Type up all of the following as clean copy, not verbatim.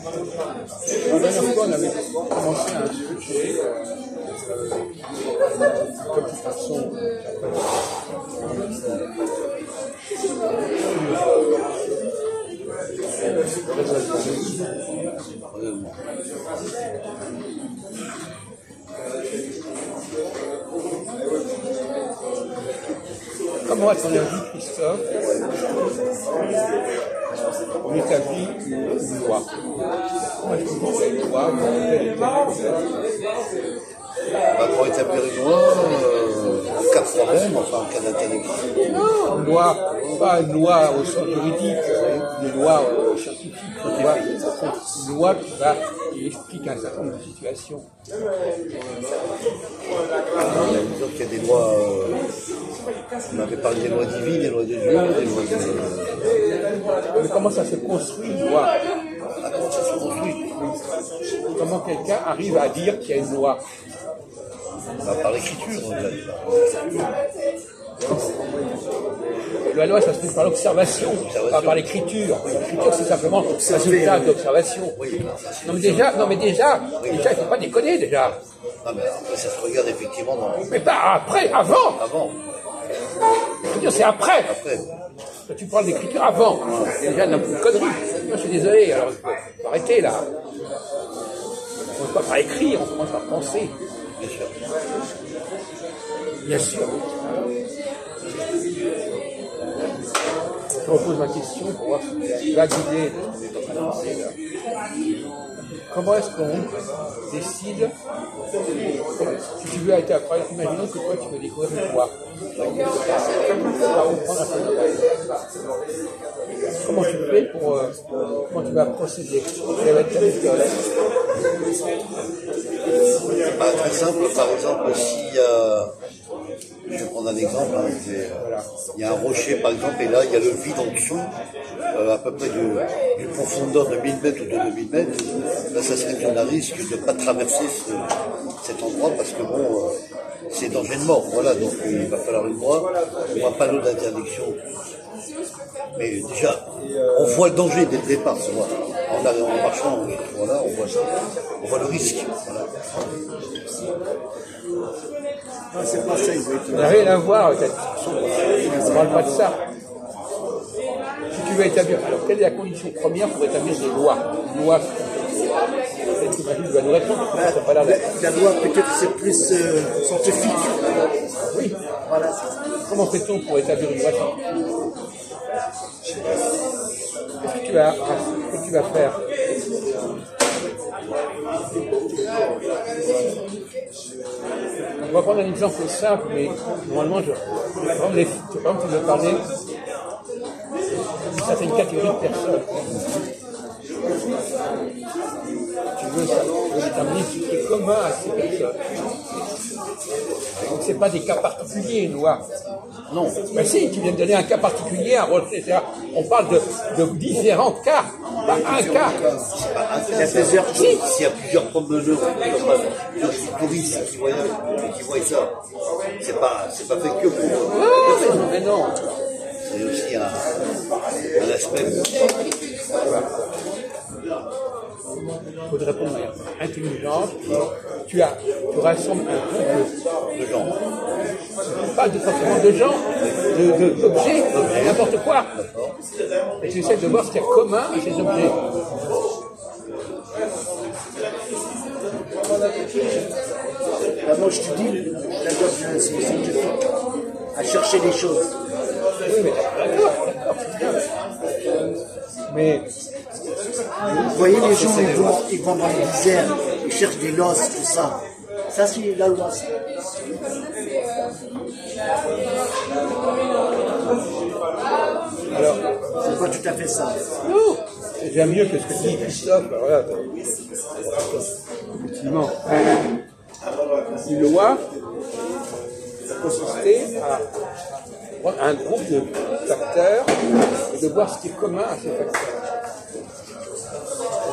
La dernière fois, on avait commencé un sujet, de toute façon, comment est-ce qu'on a vu, Christophe, on établit une loi. Comment est-ce qu'on fait une loi pour établir une loi, en cas de problème, enfin en cas d'interdiction. Non, une loi, pas une loi au sens juridique, une loi scientifique, une loi qui explique un certain nombre de situations. Donc il y a des lois, on avait parlé des lois divines, des lois de Dieu, des lois de... Mais comment ça se construit une loi? Comment ça se construit? Comment quelqu'un arrive à dire qu'il y a une loi? Par l'écriture, on l'a dit. La loi, ça se fait par l'observation, pas par l'écriture. L'écriture, c'est simplement le résultat d'observation. Non, mais déjà, il ne faut pas déconner, déjà. Non, mais après, ça se regarde effectivement dans... Mais pas après, avant. Avant. L'écriture, c'est après. Après. Quand tu parles d'écriture, avant. Déjà, une connerie. Moi, je suis désolé, alors, il faut arrêter, là. On ne commence pas par écrire, on commence par penser. Bien sûr. Bien sûr. Je repose ma question pour voir si tu vas guider. Comment est-ce qu'on décide, si tu veux arrêter après, imaginons que toi tu veux découvrir une loi. Comment tu fais pour, comment tu vas procéder? Quelle va être ta méthode? Très simple, par exemple, si je vais prendre un exemple, hein, il y a un rocher par exemple, et là il y a le vide en dessous, à peu près d'une profondeur de 1000 mètres ou de 2000 mètres, là ça serait qu'on a risque de ne pas traverser cet endroit parce que bon, c'est danger de mort, voilà, donc il va falloir une loi, on voit pas l'eau d'interdiction. Mais déjà, on voit le danger dès le départ, tu vois. En marchant, voilà, on voit le risque. Voilà. Non, c'est pas ça, il veut être... Ça n'a rien à voir avec la discussion. On ne parle pas de ça. Si tu veux établir, alors quelle est la condition première pour établir des lois? Une loi, peut-être que Marie va nous répondre. La loi, peut-être, c'est plus scientifique. Oui. Voilà. Comment fait-on pour établir une loi scientifique? Qu'est-ce que tu vas faire? On va prendre un exemple simple, mais normalement, tu veux parler d'une certaine catégorie de personnes. Tu veux déterminer ce qui est commun à ces personnes. Donc, ce n'est pas des cas particuliers, une loi. Non. Mais si, tu viens de donner un cas particulier, un rôle, etc. On parle de différents cas, pas un cas. Il y a plusieurs choses. S'il y a plusieurs promeneurs, plusieurs touristes qui voient ça, c'est pas fait que pour eux. Non, mais non. C'est aussi un aspect. Il faut répondre de manière intelligente. Tu rassembles un groupe de gens. Pas forcément de gens, d'objets, n'importe quoi. Et tu essaies de voir ce qu'il y a commun à ces objets. Moi, je te dis, la loi c'est scientifique, à chercher des choses. Oui, mais d'accord. Mais vous voyez, les gens, ils vont dans les déserts, ils cherchent des losses, tout ça. Ça, c'est la loi. alors, C'est pas tout à fait ça. non, c'est déjà mieux que ce que dit Christophe. Voilà. Effectivement, une loi consistait à prendre un groupe de facteurs et de voir ce qui est commun à ces facteurs.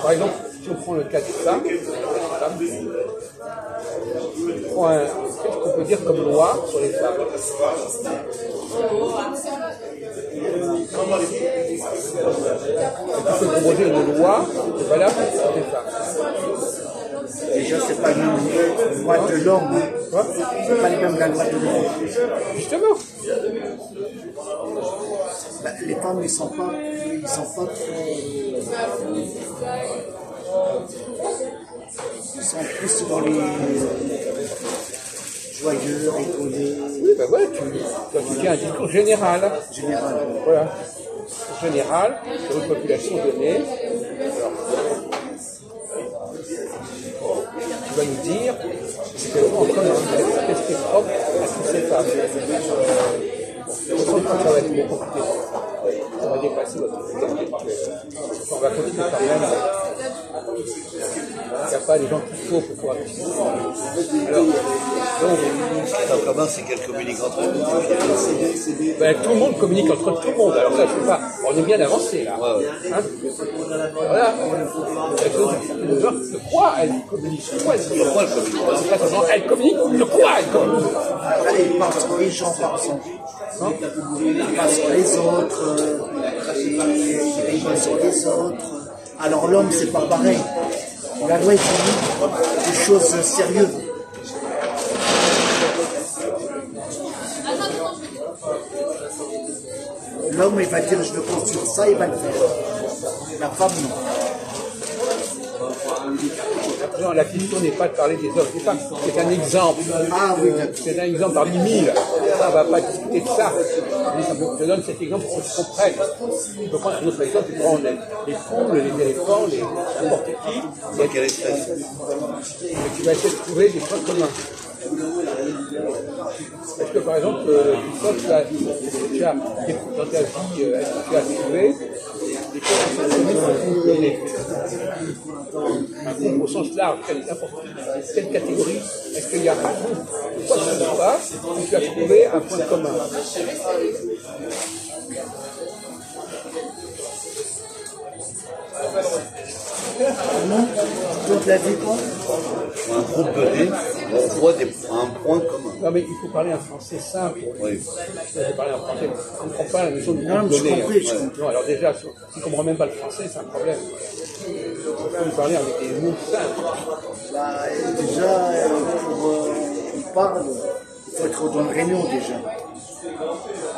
Par exemple, si on prend le cas des femmes, qu'est-ce qu'on peut dire comme loi sur les femmes? peux proposer une loi qui est valable pour toutes les femmes. Déjà, c'est pas une loi de l'homme. Hein. C'est pas les mêmes la loi de l'homme. Justement. Ben, les femmes, ils sont pas trop. Ils sont plus dans les joyeux, rigolés. Oui, ben ouais, tu tiens un discours général. Général. Voilà. Général, sur une population donnée. Alors, tu vas nous dire ce qu'elles ont en commun, qu'est-ce qui est propre à toutes ces femmes. Je pense que ça va être beaucoup compliqué. On va dépasser notre temps. On va continuer quand même. Il n'y a pas les gens qu'il faut pour pouvoir discuter. Alors, donc, Ce qui est en commun, c'est qu'elles communiquent entre elles. ben, tout le monde communique entre tout le monde. Alors là, je sais pas, on est bien avancé là. Ouais. Hein, voilà. De quoi elle communique? Pourquoi elle communique? C'est pas seulement elle communique, de quoi elle communique? Après, ils parlent sur les gens, par exemple. Ils parlent sur les autres. Ils parlent sur les autres. Alors l'homme, c'est pas pareil. La loi, il dit des choses sérieuses. L'homme, il va dire, je veux construire ça, il va le faire. La femme, non. Non, la question n'est pas de parler des hommes et des femmes, c'est un exemple. Ah oui, d'accord. C'est un exemple parmi 1000. Ça, on ne va pas discuter de ça. Je te donne cet exemple pour que tu comprennes. Tu peux prendre un autre exemple, tu prends les poules, les éléphants, n'importe qui. Dans quelle espèce? Et tu vas essayer de trouver des points communs. Est-ce que par exemple, Christophe, tu as déjà, dans ta vie, est-ce que tu as trouvé des choses qui sont communes pour vous donner? Un groupe au sens large, quelle catégorie? Est-ce qu'il y a un groupe, quoi que ce soit, où tu as trouvé un point commun? Non, donc la vie, quoi. Un groupe donné, on voit un point commun. Non, mais il faut parler un français simple. Oui. Il faut parler un français. On ne comprend pas la notion du Non, groupe mais je donné. compris, je Ouais. comprends. Non, alors déjà, si on ne comprend même pas le français, c'est un problème. Il faut lui parler avec des mots simples. Bah, déjà, pour on parle, il faut être dans une réunion déjà.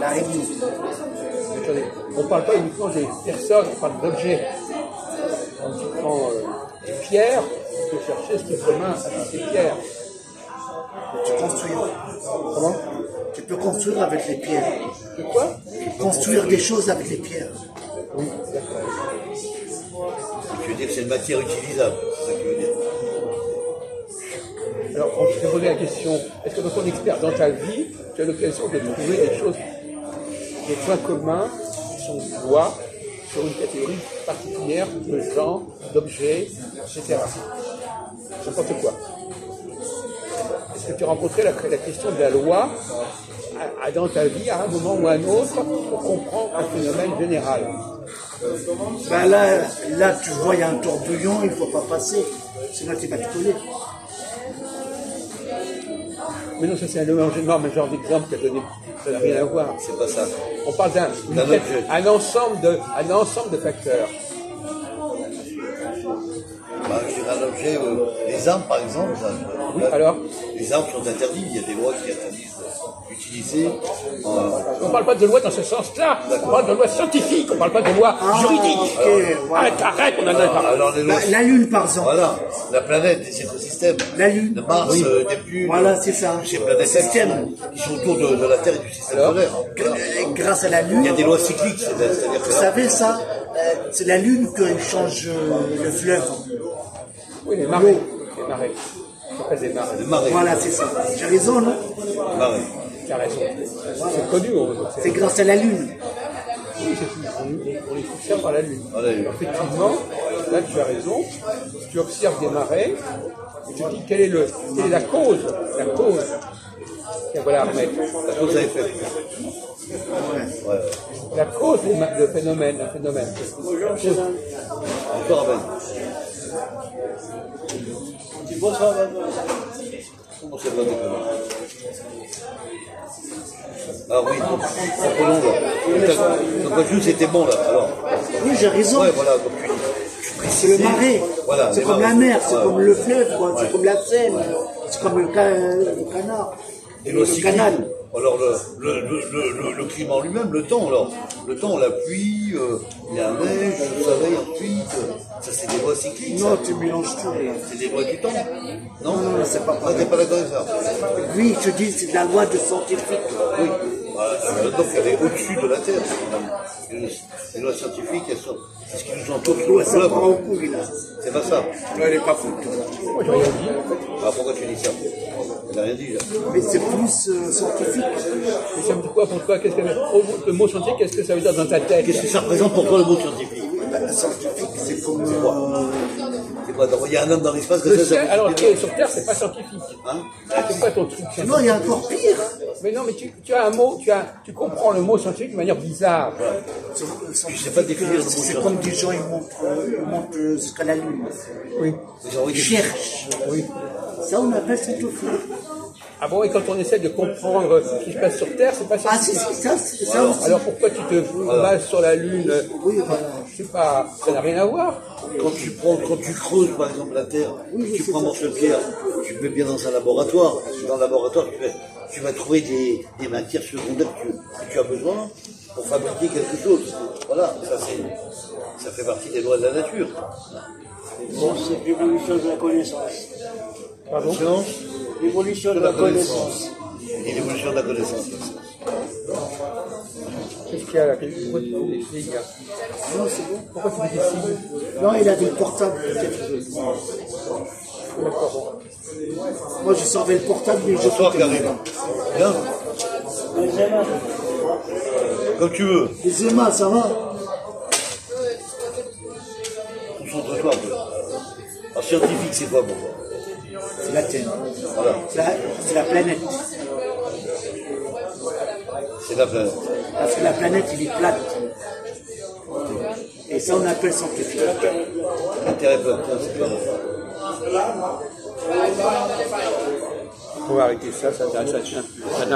La réunion. Attendez, on ne parle pas uniquement des personnes, on parle d'objets. Quand tu prends des pierres, tu peux chercher ce qui est commun à toutes ces pierres. Tu construis. Comment? Tu peux construire avec les pierres. C'est quoi? Construire des choses avec les pierres. Oui, d'accord. Tu veux dire que c'est une matière utilisable, c'est ça que tu veux dire. Alors, on te posé la question, est-ce que dans ton expérience, dans ta vie, tu as l'occasion de trouver des choses, des points communs qui sont lois sur une catégorie particulière de gens, d'objets, etc. N'importe quoi. Est-ce que tu as rencontré la question de la loi dans ta vie à un moment ou à un autre pour comprendre un phénomène général? Ben là, tu vois, il y a un tourbillon, il ne faut pas passer, sinon tu vas te coller. Mais non, ça c'est un genre d'exemple qui a donné, ça n'a rien à voir. C'est pas ça. On parle un ensemble de facteurs. Bah, je dirais un objet, les armes par exemple, Oui, alors les armes sont interdites, il y a des lois qui interdisent d'utiliser. on ne parle pas de loi dans ce sens-là, on parle de loi scientifique, on ne parle pas de loi juridique. Ok, voilà. Arrête, on en a parlé. Alors les lois, La Lune, par exemple. voilà, la planète, les écosystèmes, La Lune. de Mars, Oui. Neptune, Voilà, c'est ça. ces planètes Système. qui sont autour de la Terre et du système solaire. Voilà. Grâce à la Il y a Lune, des lois cycliques, c'est-à-dire que vous savez ça, c'est la Lune qui change le fleuve. Oui, les marées. Les marées. Ça s'appelle des marées. le marais, Voilà, c'est ça. J'ai raison, non? le marais. Tu as raison. C'est connu. C'est grâce à la Lune. Oui, on les observe par la Lune. Voilà. Effectivement, là tu as raison, tu observes des marées, et tu te dis quelle est la cause. La cause. Tiens, voilà Ahmed. La cause à effet. Ouais. La cause du phénomène, un phénomène. Encore à peine. Comment c'est pas déconner? Ah oui, reprenons là. Donc le jus c'était bon là, alors. Oui, j'ai raison. Ouais, voilà, donc C'est le marais. Voilà, c'est les comme marais. la mer, c'est Ouais. comme le fleuve, quoi. Ouais. C'est comme la Seine, c'est comme le canard. Et le canal. Alors le climat en lui-même, le temps, la pluie, la neige, le soleil ensuite, ça c'est des lois cycliques. Non, ça. tu mélanges tout. Là. C'est des lois du temps. Non, Non, c'est pas Ah, pareil. t'es pas d'accord avec ça? Oui, je te dis, c'est de la loi de scientifique. Oui. Donc elle est au-dessus de la Terre. Les lois scientifiques, elles sont. C'est ce qui nous entoure sur Ouais, le ça globe. prend au coup, là. C'est pas ça. Non, elle est pas foute. Moi, j'ai rien dit. Ah, pourquoi tu dis ça? Elle n'a rien dit là. Mais c'est plus scientifique. Mais ça veut dire quoi pour toi? Qu'est-ce que le mot scientifique, qu'est-ce que ça veut dire dans ta tête? Qu'est-ce que ça représente pour toi le mot scientifique? Ben, scientifique, c'est comme. C'est quoi? Il y a un homme dans l'espace que Le ça ciel, alors qui est sur Terre, c'est pas scientifique. Hein? C'est pas ton truc Non, scientifique. il y a encore pire. Mais non, mais tu as un mot, tu comprends le mot scientifique de manière bizarre. Je sais pas définir le mot C'est scientifique. comme des gens, ils montent jusqu'à la Lune. Oui. Ils ont envoyé Ils des- cherchent. Oui. Ça, on appelle scientifique. Ah bon, et quand on essaie de comprendre ce qui se passe sur Terre, c'est pas Ah, si, scientifique. si, ça, c'est ça aussi. Alors pourquoi tu te bases sur la Lune? Oui, voilà. Je sais pas, ça n'a rien à voir. Quand tu creuses par exemple la terre, tu prends un morceau de pierre, tu le mets bien dans un laboratoire. Dans le laboratoire, tu vas trouver des matières secondaires que tu as besoin pour fabriquer quelque chose. Voilà, ça fait partie des lois de la nature. Bon, c'est l'évolution de la connaissance. Pardon? Science L'évolution de la connaissance. et l'évolution de la connaissance. Qu'est-ce qu'il y a là? Pourquoi tu fais des signes là? Non, c'est bon. Pourquoi tu fais des signes? Non, il avait le portable, peut-être. D'accord, bon. Moi, je servais le portable, mais je Bonsoir Karim. Bien, comme tu veux. Les Emma, ça va? Concentre-toi un peu. En scientifique, c'est quoi bon? C'est la Terre. Voilà, C'est la planète. c'est la planète. Parce que la planète, elle est plate. Et ça, on appelle scientifique. L'intérêt plat, c'est pas bon. On va arrêter ça n'a